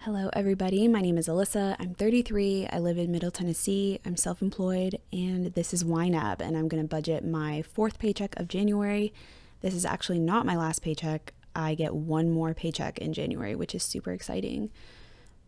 Hello, everybody. My name is Alyssa. I'm 33. I live in Middle Tennessee. I'm self-employed, and this is ynab, and I'm going to budget my fourth paycheck of January. This is actually not my last paycheck. I get one more paycheck in January, which is super exciting.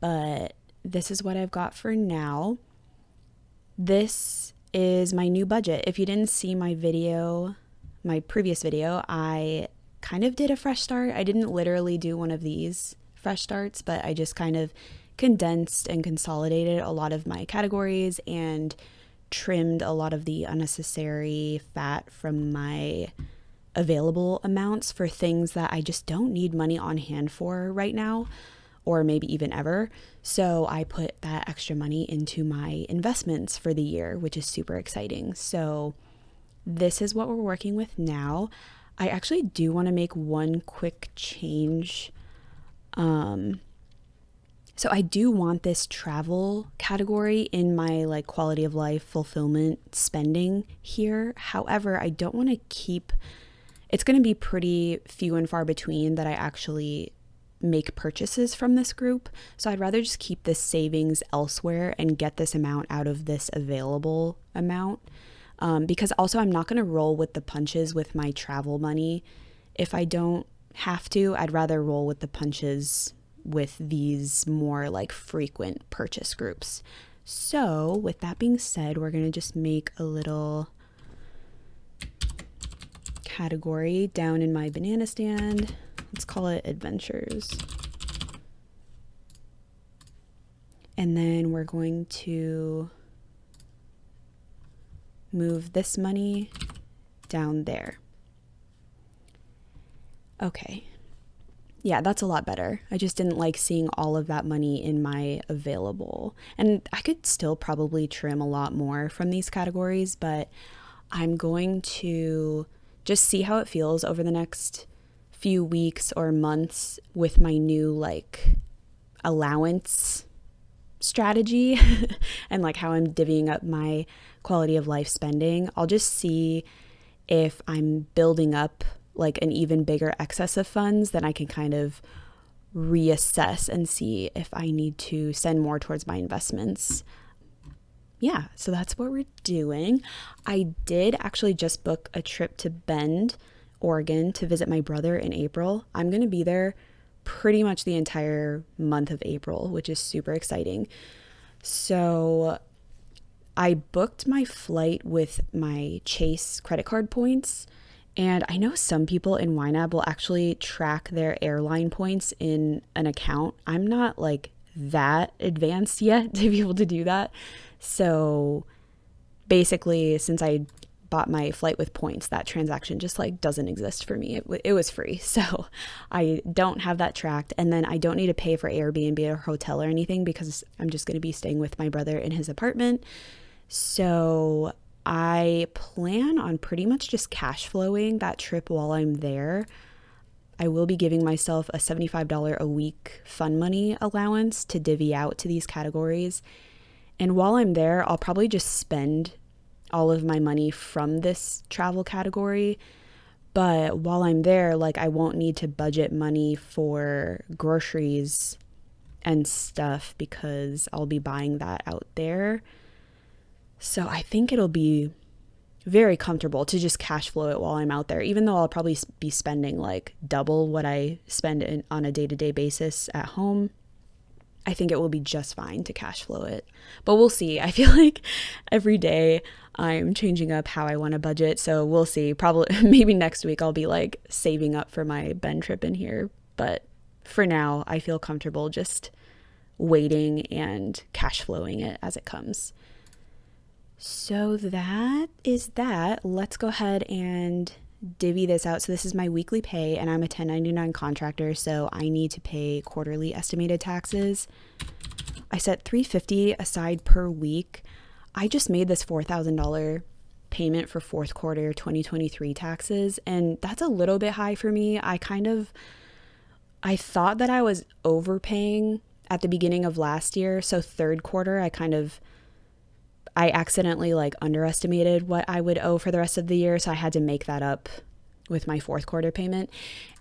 But this is what I've got for now. This is my new budget. If you didn't see my previous video, I kind of did a fresh start. I didn't literally do one of these fresh starts, but I just kind of condensed and consolidated a lot of my categories and trimmed a lot of the unnecessary fat from my available amounts for things that I just don't need money on hand for right now, or maybe even ever. So I put that extra money into my investments for the year, which is super exciting. So this is what we're working with now. I actually do want to make one quick change. So I do want this travel category in my quality of life fulfillment spending here. However, I don't want to it's going to be pretty few and far between that I actually make purchases from this group. So I'd rather just keep this savings elsewhere and get this amount out of this available amount. Because also I'm not going to roll with the punches with my travel money. If I don't have to, I'd rather roll with the punches with these more frequent purchase groups. So with that being said, we're going to just make a little category down in my banana stand. Let's call it adventures. And then we're going to move this money down there. Okay. Yeah, that's a lot better. I just didn't like seeing all of that money in my available. And I could still probably trim a lot more from these categories, but I'm going to just see how it feels over the next few weeks or months with my new allowance strategy and how I'm divvying up my quality of life spending. I'll just see if I'm building up an even bigger excess of funds, then I can kind of reassess and see if I need to send more towards my investments. Yeah, so that's what we're doing. I did actually just book a trip to Bend, Oregon to visit my brother in April. I'm going to be there pretty much the entire month of April, which is super exciting. So I booked my flight with my Chase credit card points. And I know some people in ynab will actually track their airline points in an account. I'm not that advanced yet to be able to do that. So basically, since I bought my flight with points, that transaction just doesn't exist for me. It was free. So I don't have that tracked. And then I don't need to pay for Airbnb or hotel or anything because I'm just going to be staying with my brother in his apartment. So I plan on pretty much just cash flowing that trip while I'm there. I will be giving myself a $75 a week fun money allowance to divvy out to these categories. And while I'm there, I'll probably just spend all of my money from this travel category. But while I'm there, I won't need to budget money for groceries and stuff because I'll be buying that out there. So I think it'll be very comfortable to just cash flow it while I'm out there, even though I'll probably be spending double what I spend on a day-to-day basis at home. I think it will be just fine to cash flow it. But we'll see. I feel every day I'm changing up how I want to budget. So we'll see. Probably maybe next week I'll be saving up for my Bend trip in here. But for now, I feel comfortable just waiting and cash flowing it as it comes. So that is that. Let's go ahead and divvy this out. So this is my weekly pay, and I'm a 1099 contractor, so I need to pay quarterly estimated taxes. I set $350 aside per week. I just made this $4,000 payment for fourth quarter 2023 taxes, and that's a little bit high for me. I thought that I was overpaying at the beginning of last year, so third quarter I accidentally underestimated what I would owe for the rest of the year. So I had to make that up with my fourth quarter payment.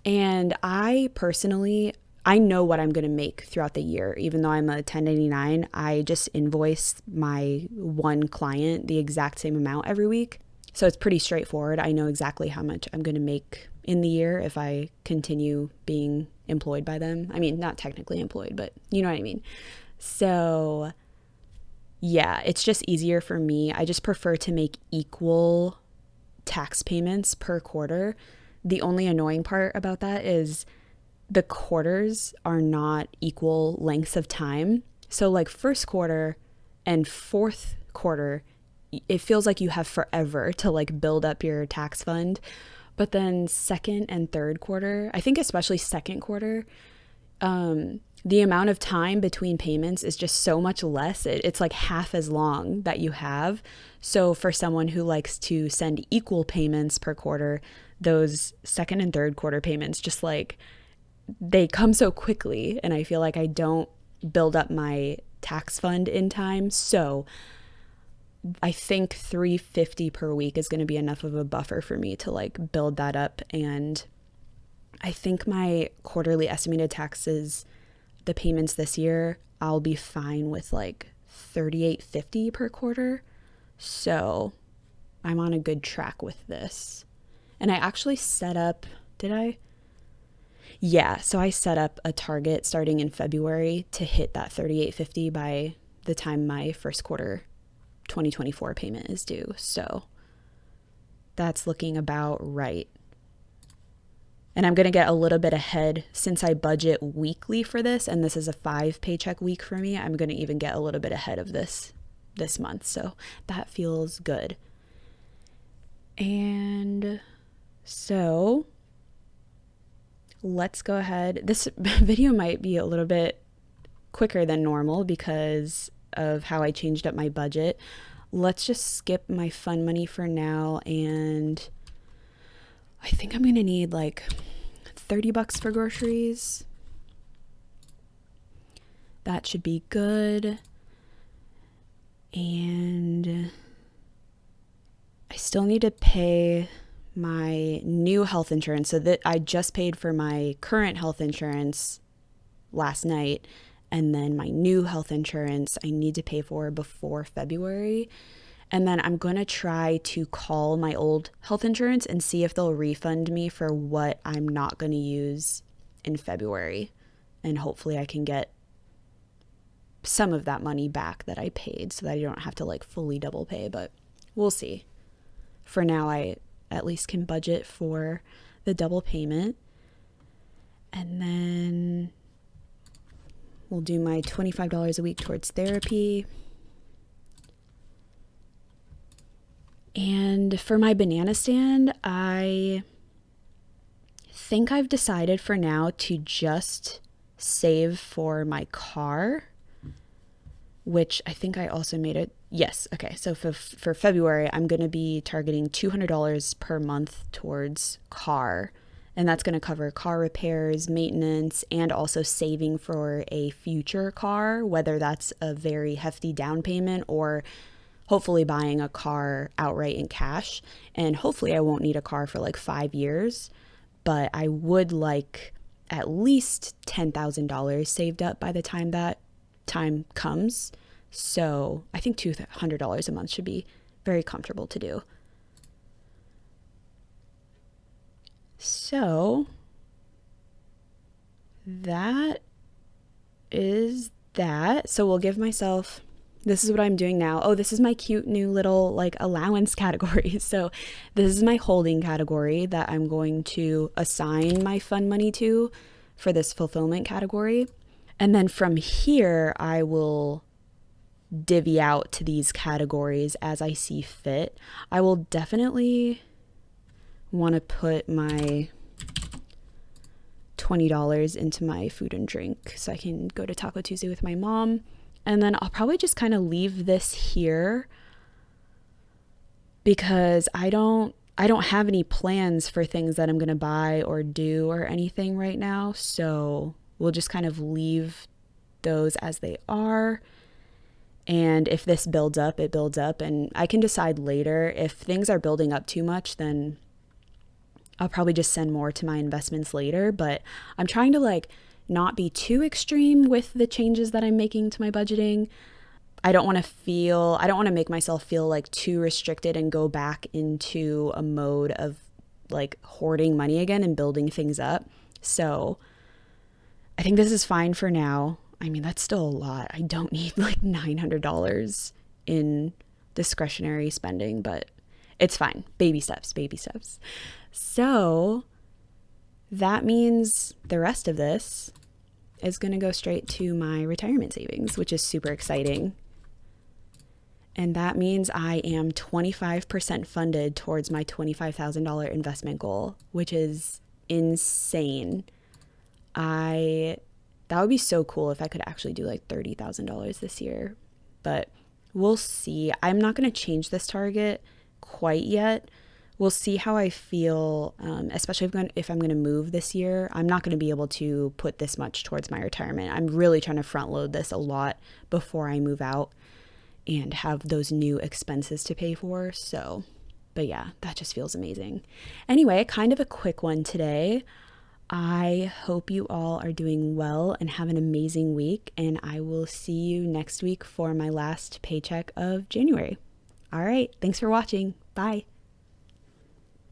And I personally, I know what I'm going to make throughout the year. Even though I'm a 1099, I just invoice my one client the exact same amount every week. So it's pretty straightforward. I know exactly how much I'm going to make in the year if I continue being employed by them. I mean, not technically employed, but you know what I mean. So yeah, it's just easier for me. I just prefer to make equal tax payments per quarter. The only annoying part about that is the quarters are not equal lengths of time. So like first quarter and fourth quarter, it feels like you have forever to like build up your tax fund. But then second and third quarter, I think especially second quarter, the amount of time between payments is just so much less. It's like half as long that you have. So for someone who likes to send equal payments per quarter, those second and third quarter payments just like they come so quickly, and I feel like I don't build up my tax fund in time. So I think $350 per week is going to be enough of a buffer for me to like build that up. And I think my quarterly estimated taxes, the payments this year, I'll be fine with like $38.50 per quarter. So I'm on a good track with this. And I actually set up, did I? Yeah, so I set up a target starting in February to hit that $38.50 by the time my first quarter 2024 payment is due. So that's looking about right. And I'm going to get a little bit ahead since I budget weekly for this, and this is a 5 paycheck week for me. I'm going to even get a little bit ahead of this month. So that feels good. And so let's go ahead. This video might be a little bit quicker than normal because of how I changed up my budget. Let's just skip my fun money for now, and I think I'm gonna need like $30 for groceries. That should be good. And I still need to pay my new health insurance. So that I just paid for my current health insurance last night, and then my new health insurance I need to pay for before February. And then I'm going to try to call my old health insurance and see if they'll refund me for what I'm not going to use in February. And hopefully I can get some of that money back that I paid so that I don't have to like fully double pay, but we'll see. For now, I at least can budget for the double payment. And then we'll do my $25 a week towards therapy. And for my banana stand, I think I've decided for now to just save for my car, which I think I also made it. Yes. Okay. So for February, I'm going to be targeting $200 per month towards car. And that's going to cover car repairs, maintenance, and also saving for a future car, whether that's a very hefty down payment or hopefully buying a car outright in cash. And hopefully I won't need a car for like 5 years, but I would like at least $10,000 saved up by the time that time comes. So I think $200 a month should be very comfortable to do. So that is that. So we'll give myself, this is what I'm doing now. Oh, this is my cute new little like allowance category. So this is my holding category that I'm going to assign my fun money to for this fulfillment category. And then from here, I will divvy out to these categories as I see fit. I will definitely want to put my $20 into my food and drink so I can go to Taco Tuesday with my mom. And then I'll probably just kind of leave this here because I don't have any plans for things that I'm going to buy or do or anything right now. So we'll just kind of leave those as they are. And if this builds up, it builds up. And I can decide later if things are building up too much, then I'll probably just send more to my investments later. But I'm trying to like not be too extreme with the changes that I'm making to my budgeting. I don't want to make myself feel like too restricted and go back into a mode of like hoarding money again and building things up. So I think this is fine for now. I mean, that's still a lot. I don't need like $900 in discretionary spending, but it's fine. Baby steps, baby steps. So that means the rest of this is going to go straight to my retirement savings, which is super exciting. And that means I am 25% funded towards my $25,000 investment goal, which is insane. That would be so cool if I could actually do like $30,000 this year, but we'll see. I'm not going to change this target quite yet. We'll see how I feel, especially if I'm going to move this year. I'm not going to be able to put this much towards my retirement. I'm really trying to front load this a lot before I move out and have those new expenses to pay for. So, but yeah, that just feels amazing. Anyway, kind of a quick one today. I hope you all are doing well and have an amazing week, and I will see you next week for my last paycheck of January. All right, thanks for watching. Bye.